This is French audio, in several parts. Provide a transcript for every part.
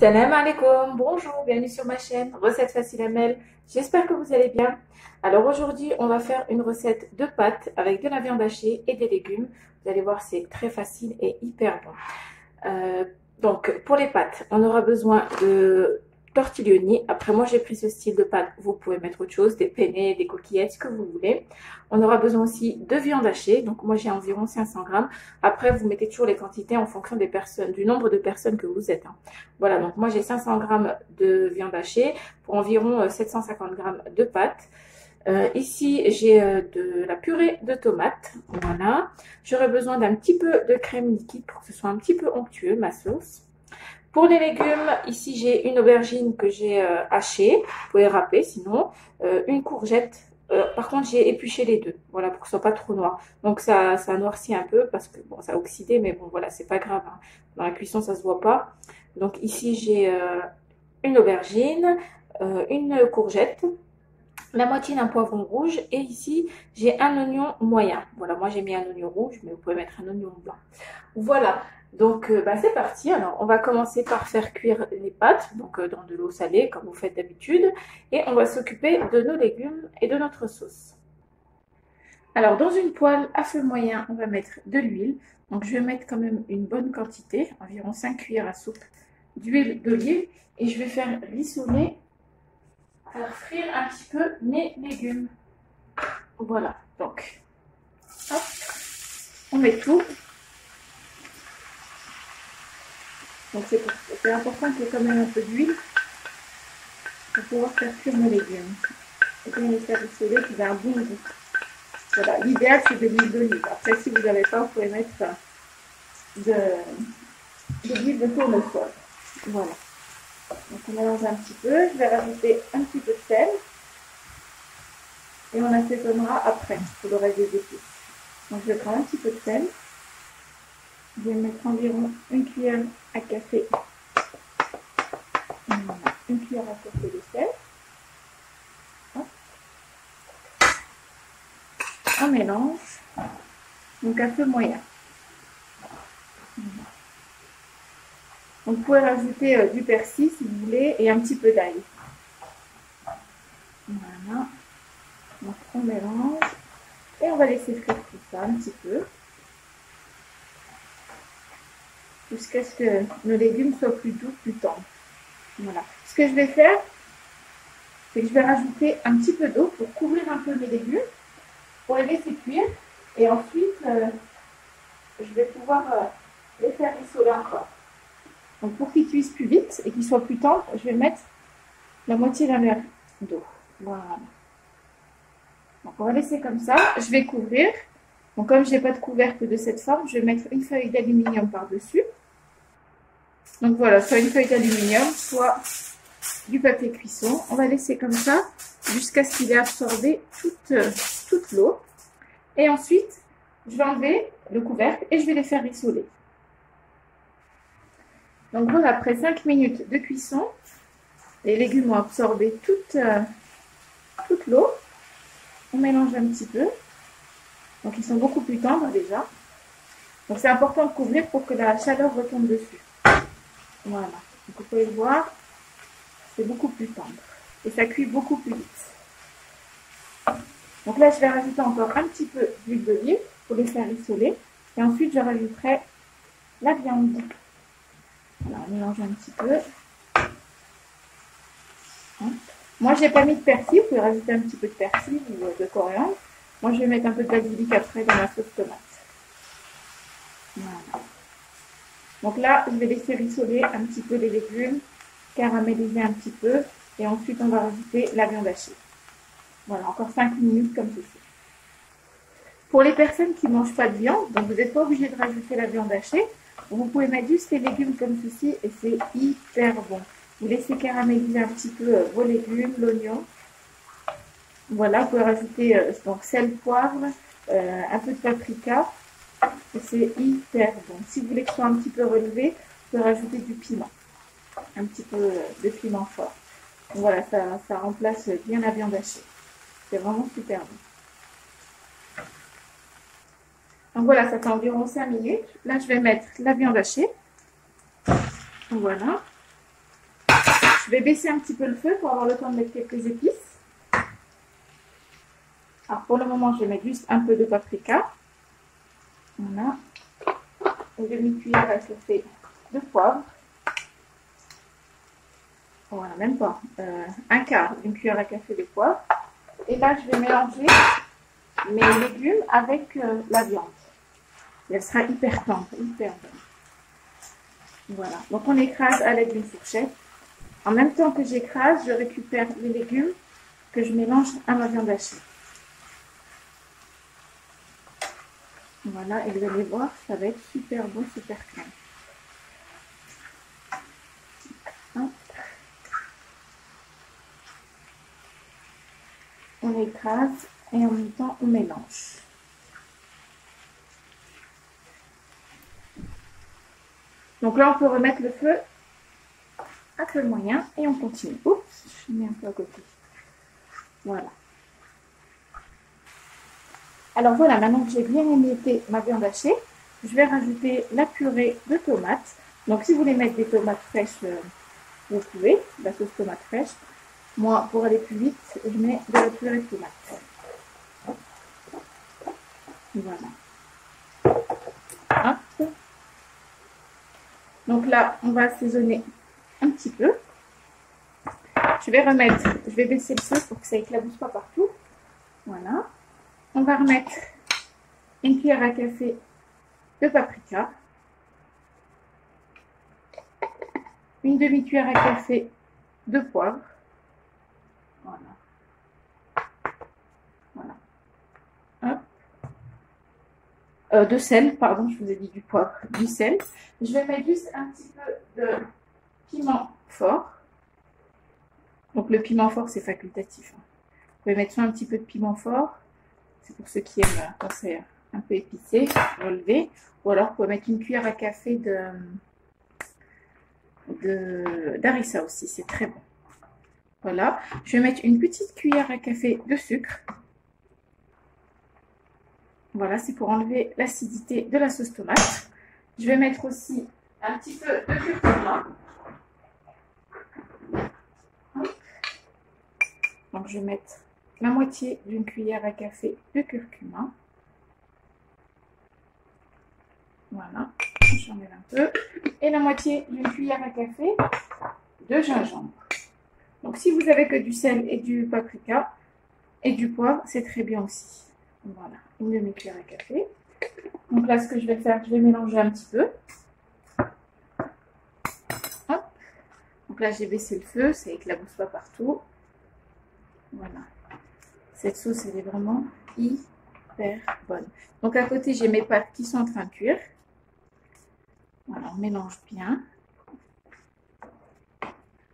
Salam alaikum, bonjour, bienvenue sur ma chaîne Recettes Faciles Amel. J'espère que vous allez bien. Alors aujourd'hui, on va faire une recette de pâtes avec de la viande hachée et des légumes. Vous allez voir, c'est très facile et hyper bon. Donc pour les pâtes, on aura besoin de tortellini. Après moi, j'ai pris ce style de pâte. Vous pouvez mettre autre chose, des penne, des coquillettes, ce que vous voulez. On aura besoin aussi de viande hachée. Donc moi, j'ai environ 500 grammes. Après, vous mettez toujours les quantités en fonction des personnes, du nombre de personnes que vous êtes. Voilà, donc moi j'ai 500 grammes de viande hachée pour environ 750 grammes de pâtes. Ici, j'ai de la purée de tomates. Voilà. J'aurai besoin d'un petit peu de crème liquide pour que ce soit un petit peu onctueux, ma sauce. Pour les légumes, ici, j'ai une aubergine que j'ai hachée. Vous pouvez râper sinon. Une courgette. Par contre, j'ai épluché les deux. Voilà, pour que ce soit pas trop noir. Donc, ça noircit un peu parce que, bon, ça a oxydé. Mais bon, voilà, c'est pas grave. Hein. Dans la cuisson, ça se voit pas. Donc, ici, j'ai une aubergine, une courgette, la moitié d'un poivron rouge et ici j'ai un oignon moyen. Voilà, moi j'ai mis un oignon rouge, mais vous pouvez mettre un oignon blanc. Voilà, donc c'est parti. Alors on va commencer par faire cuire les pâtes, donc dans de l'eau salée comme vous faites d'habitude, et on va s'occuper de nos légumes et de notre sauce. Alors dans une poêle à feu moyen, on va mettre de l'huile. Donc je vais mettre quand même une bonne quantité, environ 5 cuillères à soupe d'huile d'olive, et je vais faire rissoler, faire frire un petit peu mes légumes. Voilà, donc, hop, on met tout. Donc c'est important qu'il y ait quand même un peu d'huile pour pouvoir faire cuire nos légumes. Et puis on les faire rissoler, puis un bon goût. Voilà, l'idéal c'est de l'huile d'olive. Après, si vous n'avez pas, vous pouvez mettre de l'huile de tournesol. Voilà. Donc on mélange un petit peu. Je vais rajouter un petit peu de sel. Et on assaisonnera après pour le reste des épices. Donc je vais prendre un petit peu de sel. Je vais mettre environ une cuillère à café. Une cuillère à café de sel. Hop. On mélange. Donc à feu moyen. Donc vous pouvez rajouter du persil si vous voulez et un petit peu d'ail. Voilà. Donc on mélange et on va laisser frire tout ça un petit peu jusqu'à ce que nos légumes soient plus doux, plus tendres. Voilà. Ce que je vais faire, c'est que je vais rajouter un petit peu d'eau pour couvrir un peu mes légumes, pour les laisser cuire, et ensuite je vais pouvoir les faire rissoler encore. Donc pour qu'ils cuisent plus vite et qu'ils soient plus tendres, je vais mettre la moitié d'un verre d'eau. Voilà. Donc on va laisser comme ça. Je vais couvrir. Donc comme je n'ai pas de couvercle de cette forme, je vais mettre une feuille d'aluminium par-dessus. Donc voilà, soit une feuille d'aluminium, soit du papier cuisson. On va laisser comme ça jusqu'à ce qu'il ait absorbé toute l'eau. Et ensuite, je vais enlever le couvercle et je vais les faire rissoler. Donc voilà, après 5 minutes de cuisson, les légumes ont absorbé toute l'eau. On mélange un petit peu. Donc ils sont beaucoup plus tendres déjà. Donc c'est important de couvrir pour que la chaleur retombe dessus. Voilà. Donc vous pouvez le voir, c'est beaucoup plus tendre. Et ça cuit beaucoup plus vite. Donc là, je vais rajouter encore un petit peu d'huile d'olive pour les faire rissoler. Et ensuite, je rajouterai la viande. Alors, on mélange un petit peu. Moi, je n'ai pas mis de persil. Vous pouvez rajouter un petit peu de persil ou de coriandre. Moi, je vais mettre un peu de basilic après dans ma sauce tomate. Voilà. Donc là, je vais laisser rissoler un petit peu les légumes, caraméliser un petit peu. Et ensuite, on va rajouter la viande hachée. Voilà, encore 5 minutes comme ceci. Pour les personnes qui ne mangent pas de viande, donc vous n'êtes pas obligé de rajouter la viande hachée. Vous pouvez mettre juste les légumes comme ceci et c'est hyper bon. Vous laissez caraméliser un petit peu vos légumes, l'oignon. Voilà, vous pouvez rajouter donc sel, poivre, un peu de paprika. Et c'est hyper bon. Si vous voulez que ce soit un petit peu relevé, vous pouvez rajouter du piment. Un petit peu de piment fort. Donc voilà, ça remplace bien la viande hachée. C'est vraiment super bon. Donc voilà, ça fait environ 5 minutes. Là, je vais mettre la viande hachée. Voilà. vais baisser un petit peu le feu pour avoir le temps de mettre quelques épices. Alors pour le moment, je vais mettre juste un peu de paprika. Voilà. Une demi-cuillère à café de poivre. Voilà, même pas. Un quart d'une cuillère à café de poivre. Et là, je vais mélanger mes légumes avec la viande. Et elle sera hyper tendre, hyper bonne. Voilà. Donc, on écrase à l'aide d'une fourchette. En même temps que j'écrase, je récupère les légumes que je mélange à ma viande hachée. Voilà, et vous allez voir, ça va être super bon, super crème. On écrase et en même temps on mélange. Donc là, on peut remettre le feu à feu moyen et on continue. Oups, je mets un peu à côté. Voilà. Alors voilà, maintenant que j'ai bien émietté ma viande hachée, je vais rajouter la purée de tomates. Donc si vous voulez mettre des tomates fraîches, vous pouvez, la sauce tomate fraîche. Moi, pour aller plus vite, je mets de la purée de tomates. Voilà. Hop. Donc là, on va assaisonner un petit peu. Je vais baisser le feu pour que ça éclabousse pas partout. Voilà. On va remettre une cuillère à café de paprika, une demi-cuillère à café de poivre. Voilà. Voilà. Hop. De sel, pardon, je vous ai dit du poivre, du sel. Je vais mettre juste un petit peu de piment fort. Donc le piment fort, c'est facultatif. Vous pouvez mettre soit un petit peu de piment fort. C'est pour ceux qui aiment quand c'est un peu épicé, relevé. Ou alors, vous pouvez mettre une cuillère à café d'harissa aussi, c'est très bon. Voilà. Je vais mettre une petite cuillère à café de sucre. Voilà, c'est pour enlever l'acidité de la sauce tomate. Je vais mettre aussi un petit peu de curcuma. Donc, je vais mettre la moitié d'une cuillère à café de curcuma. Voilà, j'en mets un peu. Et la moitié d'une cuillère à café de gingembre. Donc si vous avez que du sel et du paprika et du poivre, c'est très bien aussi. Voilà, une demi-cuillère à café. Donc là, ce que je vais faire, je vais mélanger un petit peu. Hop. Donc là, j'ai baissé le feu, ça éclabousse pas partout. Voilà. Cette sauce, elle est vraiment hyper bonne. Donc à côté, j'ai mes pâtes qui sont en train de cuire. Voilà, on mélange bien.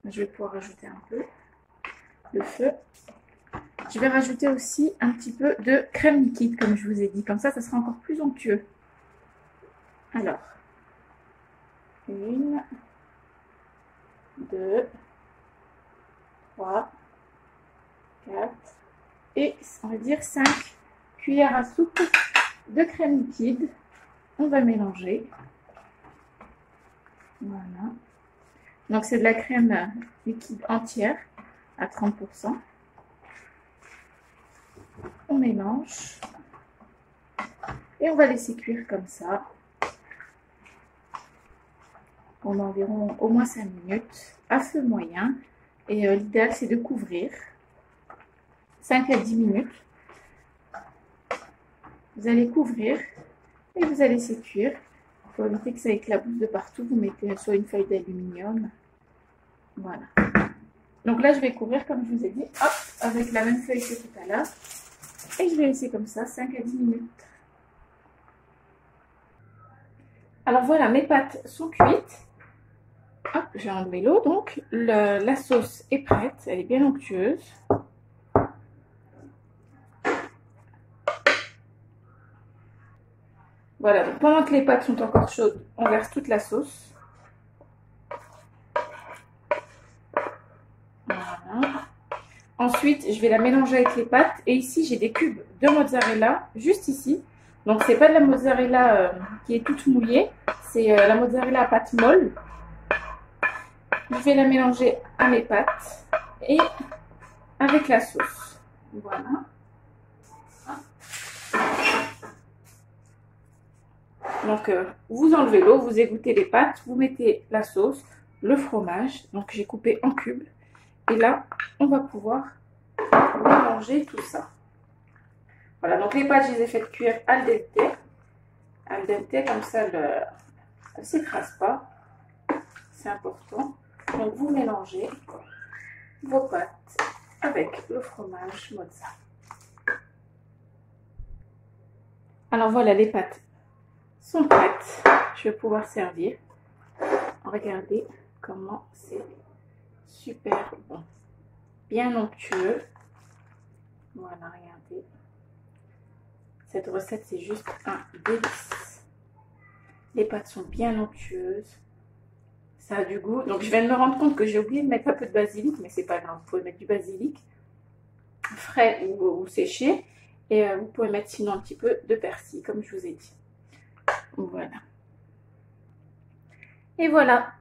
Je vais pouvoir rajouter un peu le feu. Je vais rajouter aussi un petit peu de crème liquide, comme je vous ai dit. Comme ça sera encore plus onctueux. Alors, 1, 2, 3, 4 et on va dire 5 cuillères à soupe de crème liquide. On va mélanger. Voilà. Donc c'est de la crème liquide entière à 30%. On mélange. Et on va laisser cuire comme ça. Pendant environ au moins 5 minutes à feu moyen. Et l'idéal c'est de couvrir 5 à 10 minutes. Vous allez couvrir et vous allez laisser cuire. Il faut éviter que ça éclabousse de partout. Vous mettez soit une feuille d'aluminium. Voilà. Donc là, je vais couvrir, comme je vous ai dit, hop, avec la même feuille que tout à l'heure. Et je vais laisser comme ça 5 à 10 minutes. Alors voilà, mes pâtes sont cuites. Hop, j'ai enlevé l'eau. Donc la sauce est prête. Elle est bien onctueuse. Voilà, donc pendant que les pâtes sont encore chaudes, on verse toute la sauce. Voilà. Ensuite, je vais la mélanger avec les pâtes. Et ici, j'ai des cubes de mozzarella, juste ici. Donc, c'est pas de la mozzarella qui est toute mouillée. C'est la mozzarella à pâte molle. je vais la mélanger à mes pâtes et avec la sauce. Voilà. Donc, vous enlevez l'eau, vous égouttez les pâtes, vous mettez la sauce, le fromage. Donc, j'ai coupé en cubes. Et là, on va pouvoir mélanger tout ça. Voilà, donc les pâtes, je les ai faites cuire al dente. Al dente, comme ça, elles ne s'écrasent pas. C'est important. Donc, vous mélangez vos pâtes avec le fromage mozza. Alors, voilà, les pâtes sont prêtes. Je vais pouvoir servir. Regardez comment c'est super bon. Bien onctueux. Voilà, regardez. Cette recette, c'est juste un délice. Les pâtes sont bien onctueuses. Ça a du goût. Donc, je viens de me rendre compte que j'ai oublié de mettre un peu de basilic, mais c'est pas grave. Vous pouvez mettre du basilic frais ou séché. Et vous pouvez mettre sinon un petit peu de persil, comme je vous ai dit. Voilà. Et voilà,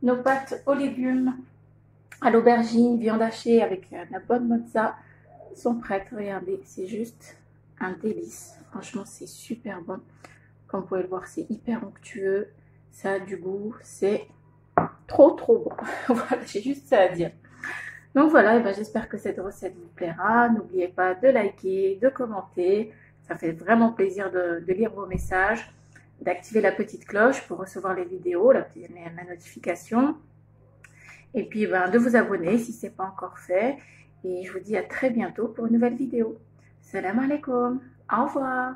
nos pâtes aux légumes, à l'aubergine, viande hachée avec la bonne mozza sont prêtes. Regardez, c'est juste un délice. Franchement, c'est super bon. Comme vous pouvez le voir, c'est hyper onctueux. Ça a du goût. C'est trop bon. Voilà, j'ai juste ça à dire. Donc voilà, ben j'espère que cette recette vous plaira. N'oubliez pas de liker, de commenter. Ça fait vraiment plaisir de lire vos messages. D'activer la petite cloche pour recevoir les vidéos, la notification. Et puis ben, de vous abonner si ce n'est pas encore fait. Et je vous dis à très bientôt pour une nouvelle vidéo. Salam alaikum. Au revoir.